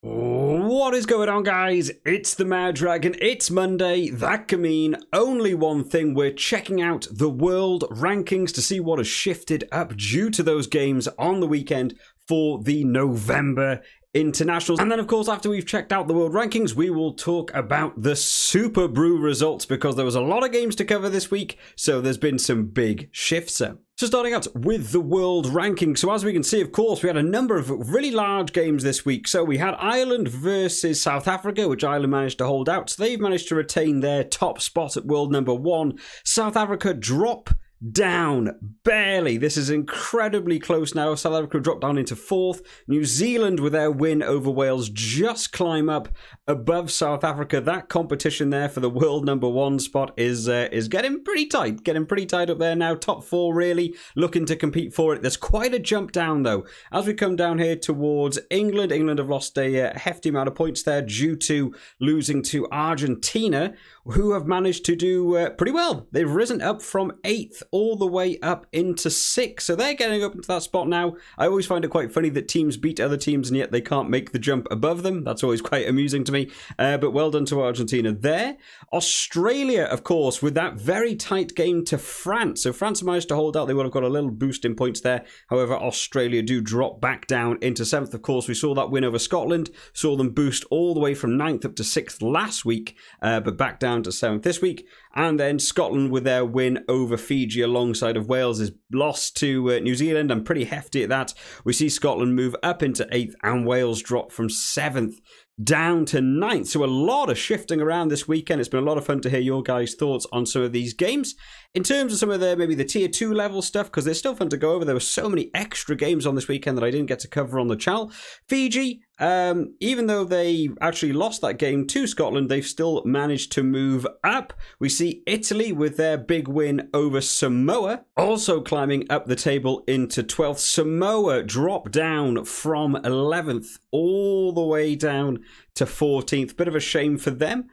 What is going on, guys? It's the Mad Dragon. It's Monday. That can mean only one thing. We're checking out the world rankings to see what has shifted up due to those games on the weekend for the November internationals. And then, of course, after we've checked out the world rankings, we will talk about the Superbru results because there was a lot of games to cover this week, so there's been some big shifts up. So starting out with the world ranking. So as we can see, of course, we had a number of really large games this week. So we had Ireland versus South Africa, which Ireland managed to hold out. So they've managed to retain their top spot at world number 1. South Africa drop down barely. This is incredibly close now. South Africa dropped down into 4th. New Zealand, with their win over Wales, just climb up above South Africa. That competition there for the world number 1 spot is getting pretty tight. Getting pretty tight up there now. Top 4 really looking to compete for it. There's quite a jump down though. As we come down here towards England, England have lost a hefty amount of points there due to losing to Argentina, who have managed to do pretty well. They've risen up from 8th all the way up into 6th. So they're getting up into that spot now. I always find it quite funny that teams beat other teams and yet they can't make the jump above them. That's always quite amusing to me. But well done to Argentina there. Australia, of course, with that very tight game to France. So France managed to hold out. They would have got a little boost in points there. However, Australia do drop back down into 7th. Of course, we saw that win over Scotland. Saw them boost all the way from 9th up to 6th last week. But back down to 7th this week. And then Scotland, with their win over Fiji alongside of Wales, is lost to New Zealand. I'm pretty hefty at that. We see Scotland move up into 8th and Wales drop from 7th down to 9th. So a lot of shifting around this weekend. It's been a lot of fun to hear your guys' thoughts on some of these games. In terms of some of maybe the tier 2 level stuff, because they're still fun to go over. There were so many extra games on this weekend that I didn't get to cover on the channel. Fiji, even though they actually lost that game to Scotland, they've still managed to move up. We see Italy with their big win over Samoa, also climbing up the table into 12th. Samoa drop down from 11th all the way down to 14th. Bit of a shame for them.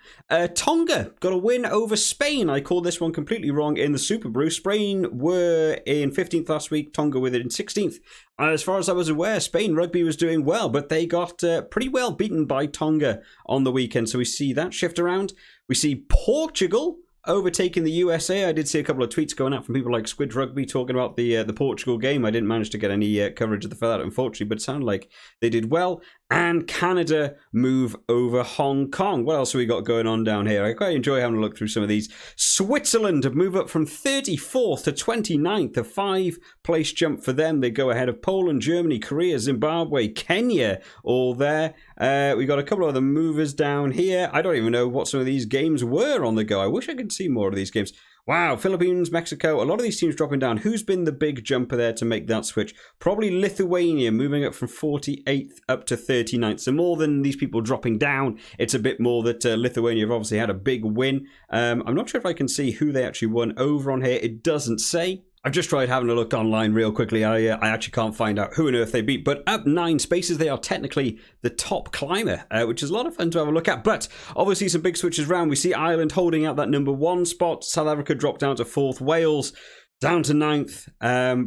Tonga got a win over Spain. I called this one completely wrong in the Superbru. Spain were in 15th last week. Tonga with it in 16th. As far as I was aware, Spain Rugby was doing well, but they got pretty well beaten by Tonga on the weekend. So we see that shift around. We see Portugal overtaking the USA. I did see a couple of tweets going out from people like Squid Rugby talking about the Portugal game. I didn't manage to get any coverage for that, unfortunately, but it sounded like they did well. And Canada move over Hong Kong. What else have we got going on down here? I quite enjoy having a look through some of these. Switzerland move up from 34th to 29th. A 5-place jump for them. They go ahead of Poland, Germany, Korea, Zimbabwe, Kenya, all there. We got a couple of other movers down here. I don't even know what some of these games were on the go. I wish I could see more of these games. Wow, Philippines, Mexico, a lot of these teams dropping down. Who's been the big jumper there to make that switch? Probably Lithuania, moving up from 48th up to 39th. So more than these people dropping down, it's a bit more that Lithuania have obviously had a big win. I'm not sure if I can see who they actually won over on here. It doesn't say. I've just tried having a look online real quickly. I actually can't find out who on earth they beat. But up 9 spaces, they are technically the top climber, which is a lot of fun to have a look at. But obviously some big switches around. We see Ireland holding out that number 1 spot. South Africa dropped down to 4th. Wales down to 9th.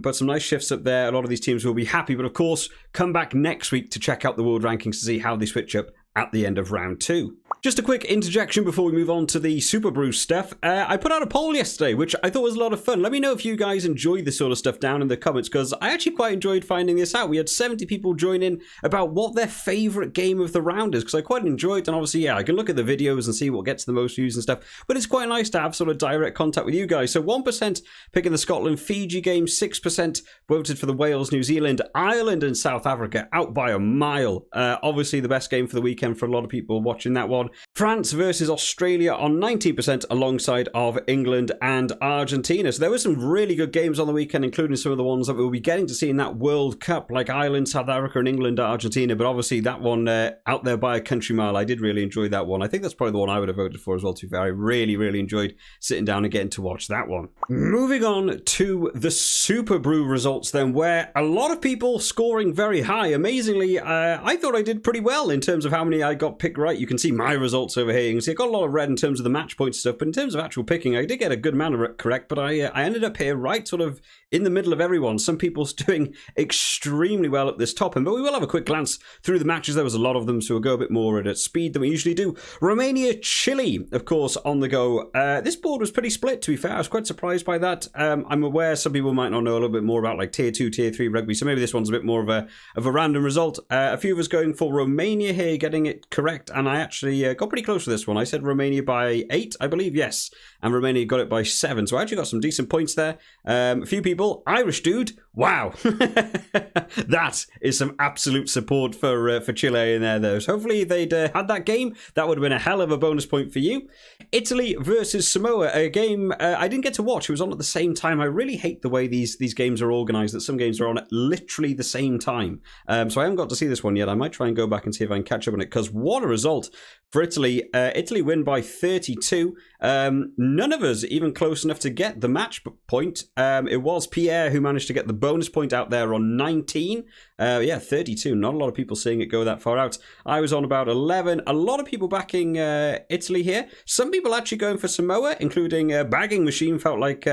But some nice shifts up there. A lot of these teams will be happy. But of course, come back next week to check out the world rankings to see how they switch up at the end of round 2. Just a quick interjection before we move on to the Superbru stuff. I put out a poll yesterday, which I thought was a lot of fun. Let me know if you guys enjoyed this sort of stuff down in the comments, because I actually quite enjoyed finding this out. We had 70 people join in about what their favourite game of the round is, because I quite enjoyed it. And obviously, yeah, I can look at the videos and see what gets the most views and stuff. But it's quite nice to have sort of direct contact with you guys. So 1% picking the Scotland-Fiji game, 6% voted for the Wales, New Zealand, Ireland and South Africa out by a mile. Obviously, the best game for the weekend for a lot of people watching that one. France versus Australia on 19% alongside of England and Argentina. So there were some really good games on the weekend, including some of the ones that we'll be getting to see in that World Cup, like Ireland, South Africa and England, Argentina. But obviously that one out there by a country mile, I did really enjoy that one. I think that's probably the one I would have voted for as well, to be fair. I really enjoyed sitting down and getting to watch that one. Moving on to the Superbru results then, where a lot of people scoring very high. Amazingly, I thought I did pretty well in terms of how many I got picked right. You can see my results over here. You can see I got a lot of red in terms of the match point stuff, but in terms of actual picking, I did get a good amount of it correct, but I ended up here right sort of in the middle of everyone. Some people's doing extremely well at this top end, but we will have a quick glance through the matches. There was a lot of them, so we'll go a bit more at speed than we usually do. Romania, Chile, of course, on the go. This board was pretty split, to be fair. I was quite surprised by that. I'm aware some people might not know a little bit more about like tier 2, tier 3 rugby, so maybe this one's a bit more of a random result. A few of us going for Romania here, getting it correct, and I actually got pretty close to this one. I said Romania by 8, I believe, yes, and Romania got it by 7, so I actually got some decent points there. A few people, Irish dude, wow, that is some absolute support for Chile in there, though. So hopefully they'd had that game. That would have been a hell of a bonus point for you. Italy versus Samoa, a game I didn't get to watch. It was on at the same time. I really hate the way these games are organised, that some games are on at literally the same time. So I haven't got to see this one yet. I might try and go back and see if I can catch up on it, because what a result for Italy. Italy win by 32. None of us even close enough to get the match point. It was Pierre who managed to get the bonus point out there on 19. 32. Not a lot of people seeing it go that far out. I was on about 11. A lot of people backing Italy here. Some people actually going for Samoa, including Bagging Machine. Felt like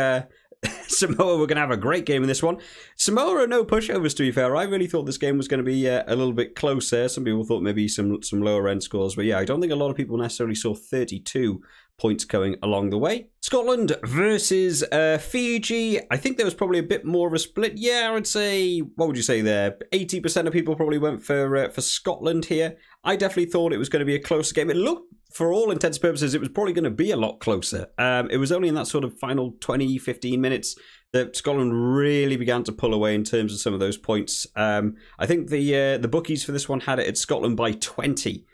Samoa were going to have a great game in this one. Samoa are no pushovers, to be fair. I really thought this game was going to be a little bit closer. Some people thought maybe some lower end scores. But yeah, I don't think a lot of people necessarily saw 32 points going along the way. Scotland versus Fiji. I think there was probably a bit more of a split. Yeah, I would say, what would you say there? 80% of people probably went for Scotland here. I definitely thought it was going to be a closer game. It looked, for all intents and purposes, it was probably going to be a lot closer. It was only in that sort of final 20, 15 minutes that Scotland really began to pull away in terms of some of those points. I think the bookies for this one had it at Scotland by 20.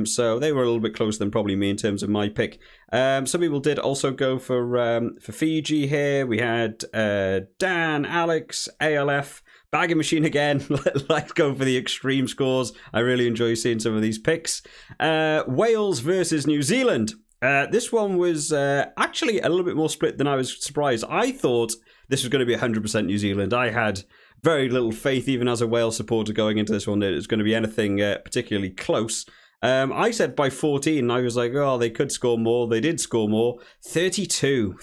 So they were a little bit closer than probably me in terms of my pick. Some people did also go for Fiji here. We had Dan, Alex, ALF, Bagging Machine again. Let's go for the extreme scores. I really enjoy seeing some of these picks. Wales versus New Zealand. This one was actually a little bit more split than I was surprised. I thought this was going to be 100% New Zealand. I had very little faith, even as a Wales supporter, going into this one, that it was going to be anything particularly close. I said by 14, I was like, oh, they could score more. They did score more. 32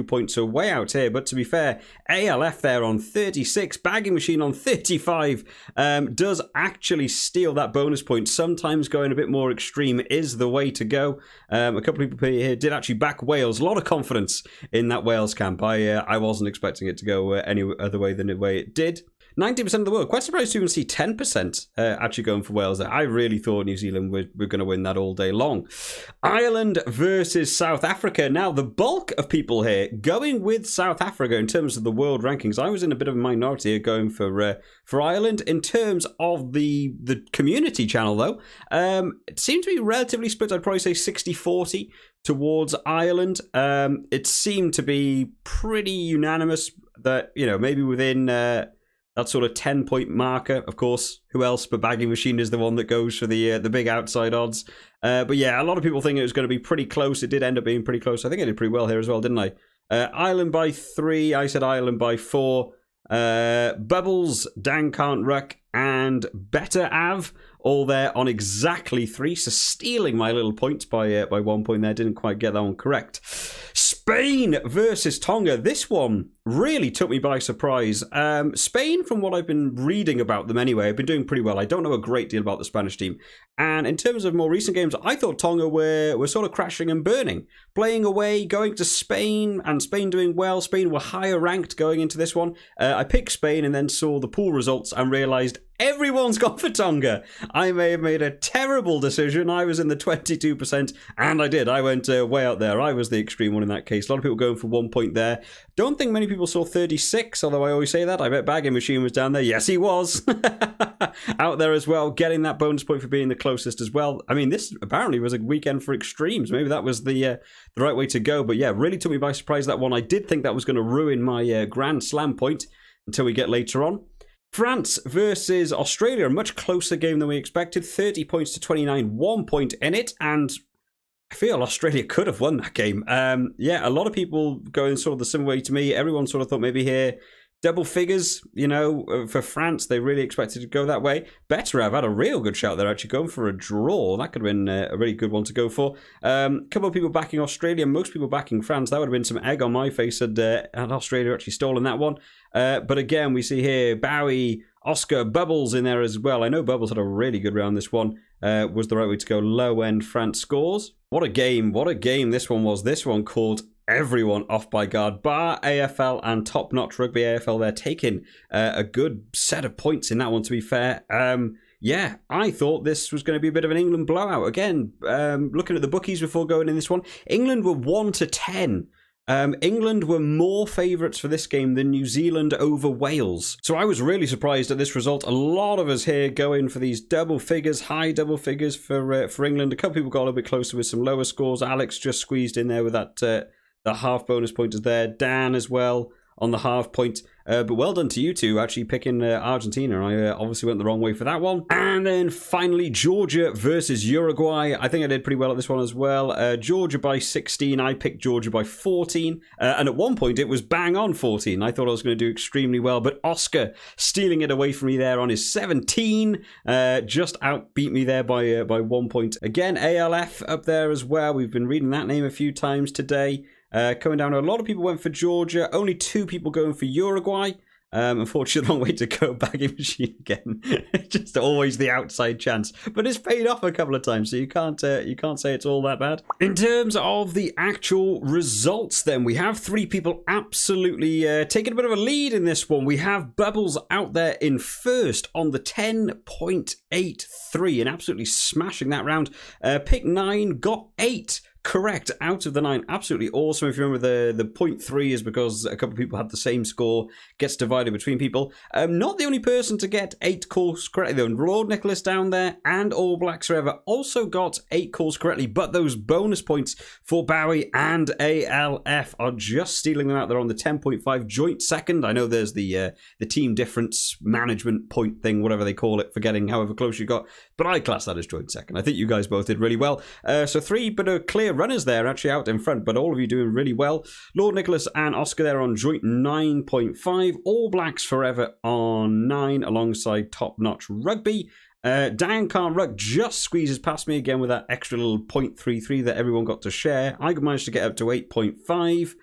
points, so way out here. But to be fair, ALF there on 36, Bagging Machine on 35, does actually steal that bonus point. Sometimes going a bit more extreme is the way to go. A couple of people here did actually back Wales. A lot of confidence in that Wales camp. I wasn't expecting it to go any other way than the way it did. 90% of the world. Quite surprised to even see 10% actually going for Wales there. I really thought New Zealand were going to win that all day long. Ireland versus South Africa. Now, the bulk of people here going with South Africa in terms of the world rankings. I was in a bit of a minority here going for Ireland. In terms of the community channel, though, it seemed to be relatively split. I'd probably say 60-40 towards Ireland. It seemed to be pretty unanimous that, you know, maybe within that sort of 10-point marker. Of course, who else but Bagging Machine is the one that goes for the big outside odds. But yeah, a lot of people think it was going to be pretty close. It did end up being pretty close. I think I did pretty well here as well, didn't I? Ireland by 3. I said Ireland by 4. Bubbles, Dan Can't Ruck, and Better Av, all there on exactly 3. So stealing my little points by 1 point there. Didn't quite get that one correct. Spain versus Tonga. This one really took me by surprise. Spain, from what I've been reading about them anyway, have been doing pretty well. I don't know a great deal about the Spanish team. And in terms of more recent games, I thought Tonga were sort of crashing and burning. Playing away, going to Spain, and Spain doing well. Spain were higher ranked going into this one. I picked Spain and then saw the pool results and realised everyone's gone for Tonga. I may have made a terrible decision. I was in the 22%, and I did. I went way out there. I was the extreme one in that case. A lot of people going for 1 point there. Don't think many people saw 36, although I always say that. I bet Bagging Machine was down there. Yes, he was. Out there as well, getting that bonus point for being the closest as well. I mean, this apparently was a weekend for extremes. Maybe that was the right way to go. But yeah, really took me by surprise, that one. I did think that was going to ruin my Grand Slam point until we get later on. France versus Australia, a much closer game than we expected. 30 points to 29, 1 point in it, and I feel Australia could have won that game. Yeah, a lot of people going sort of the similar way to me. Everyone sort of thought maybe here double figures, you know, for France. They really expected to go that way. Better have had a real good shout there, actually going for a draw. That could have been a really good one to go for. A couple of people backing Australia, most people backing France. That would have been some egg on my face had Australia actually stolen that one. But again, we see here Bowie, Oscar, Bubbles in there as well. I know Bubbles had a really good round. This one was the right way to go. Low-end France scores. What a game this one was. This one caught everyone off by guard, bar AFL and top-notch Rugby AFL. They're taking a good set of points in that one, to be fair. Yeah, I thought this was going to be a bit of an England blowout. Again, looking at the bookies before going in this one, England were 1-10. England were more favourites for this game than New Zealand over Wales. So I was really surprised at this result. A lot of us here going for these double figures, high double figures for England. A couple people got a little bit closer with some lower scores. Alex just squeezed in there with that the half bonus pointers there. Dan as well on the half point. But well done to you two actually picking Argentina. I obviously went the wrong way for that one. And then finally, Georgia versus Uruguay. I think I did pretty well at this one as well. Georgia by 16. I picked Georgia by 14. And at one point, it was bang on 14. I thought I was going to do extremely well. But Oscar stealing it away from me there on his 17. Just outbeat me there by 1 point. Again, ALF up there as well. We've been reading that name a few times today. Coming down, a lot of people went for Georgia. Only 2 people going for Uruguay. Unfortunately, long way to go. Bagging machine again. Just always the outside chance, but it's paid off a couple of times, so you can't say it's all that bad. In terms of the actual results, then we have 3 people absolutely taking a bit of a lead in this one. We have Bubbles out there in first on the 10.83 and absolutely smashing that round. Pick 9 got 8. Correct out of the 9. Absolutely awesome. If you remember, the 0.3 is because a couple of people had the same score, gets divided between people. Not the only person to get 8 calls correctly though. Lord Nicholas down there and All Blacks Forever also got 8 calls correctly, but those bonus points for Bowie and ALF are just stealing them out there on the 10.5 joint second. I know there's the team difference management point thing, whatever they call it, forgetting however close you got, but I class that as joint second. I think you guys both did really well. So 3 but a clear runners there actually out in front, but all of you doing really well. Lord Nicholas and Oscar there on joint 9.5. All Blacks Forever on 9 alongside Top Notch Rugby. Dan Can't Ruck just squeezes past me again with that extra little 0.33 that everyone got to share. I managed to get up to 8.5.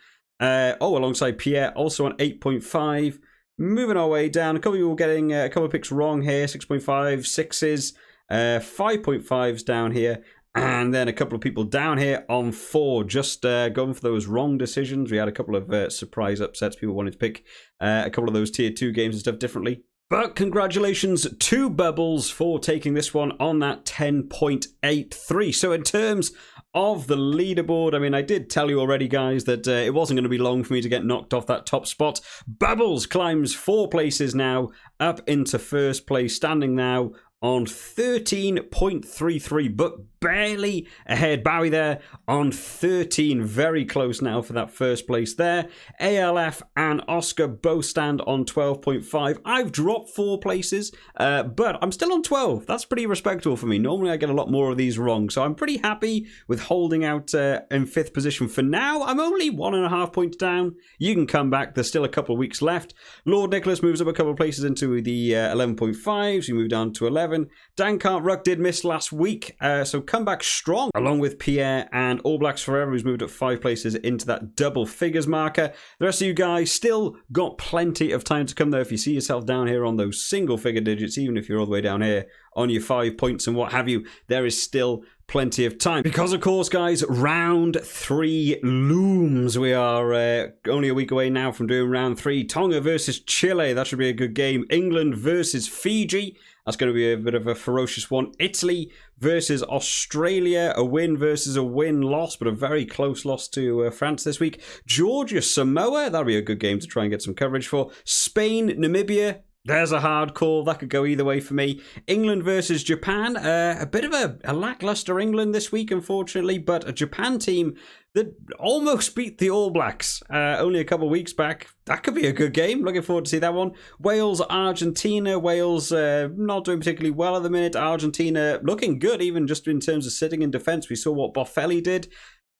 Alongside Pierre also on 8.5. Moving our way down, a couple of people getting a couple of picks wrong here. 6.5, 6s, 5.5s down here. And then a couple of people down here on 4, just going for those wrong decisions. We had a couple of surprise upsets. People wanted to pick a couple of those tier 2 games and stuff differently. But congratulations to Bubbles for taking this one on that 10.83. So in terms of the leaderboard, I mean, I did tell you already, guys, that it wasn't going to be long for me to get knocked off that top spot. Bubbles climbs 4 places now up into first place, standing now on 13.33, but barely ahead. Bowie there on 13, very close now for that first place there. ALF and Oscar both stand on 12.5. I've dropped 4 places, but I'm still on 12. That's pretty respectable for me. Normally I get a lot more of these wrong, so I'm pretty happy with holding out in 5th position for now. I'm only 1.5 points down. You can come back. There's still a couple of weeks left. Lord Nicholas moves up a couple of places into the 11.5s. You move down to 11. Dan Can't Ruck did miss last week, so come back strong, along with Pierre and All Blacks Forever, who's moved up 5 places into that double figures marker. The rest of you guys still got plenty of time to come, though. If you see yourself down here on those single figure digits, even if you're all the way down here on your 5 points and what have you, there is still plenty of time. Because, of course, guys, round 3 looms. We are only a week away now from doing round 3. Tonga versus Chile. That should be a good game. England versus Fiji. That's going to be a bit of a ferocious one. Italy versus Australia. A win versus a win-loss, but a very close loss to France this week. Georgia, Samoa. That'll be a good game to try and get some coverage for. Spain, Namibia. There's a hard call. That could go either way for me. England versus Japan. A bit of a lackluster England this week, unfortunately, but a Japan team that almost beat the All Blacks only a couple of weeks back. That could be a good game. Looking forward to see that one. Wales, Argentina. Wales not doing particularly well at the minute. Argentina looking good, even just in terms of sitting in defence. We saw what Boffelli did.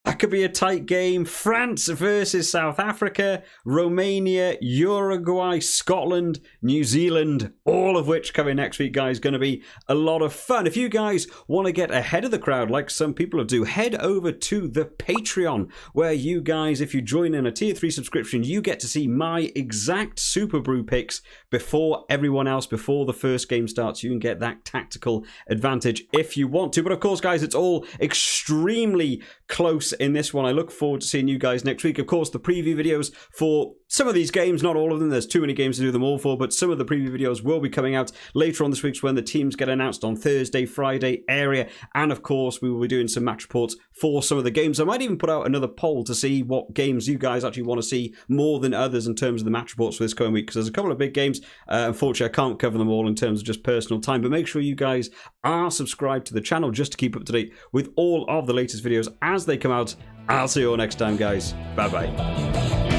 That could be a tight game. France versus South Africa, Romania, Uruguay, Scotland, New Zealand, all of which coming next week, guys. Going to be a lot of fun. If you guys want to get ahead of the crowd, like some people do, head over to the Patreon, where you guys, if you join in a tier 3 subscription, you get to see my exact Superbru picks before everyone else, before the first game starts. You can get that tactical advantage if you want to. But of course, guys, it's all extremely close in this one. I look forward to seeing you guys next week. Of course, the preview videos for some of these games, not all of them, there's too many games to do them all for, but some of the preview videos will be coming out later on this week when the teams get announced on Thursday, Friday area, and of course we will be doing some match reports for some of the games. I might even put out another poll to see what games you guys actually want to see more than others in terms of the match reports for this coming week, because there's a couple of big games. Unfortunately, I can't cover them all in terms of just personal time, but make sure you guys are subscribed to the channel just to keep up to date with all of the latest videos as they come out. I'll see you all next time, guys. Bye-bye.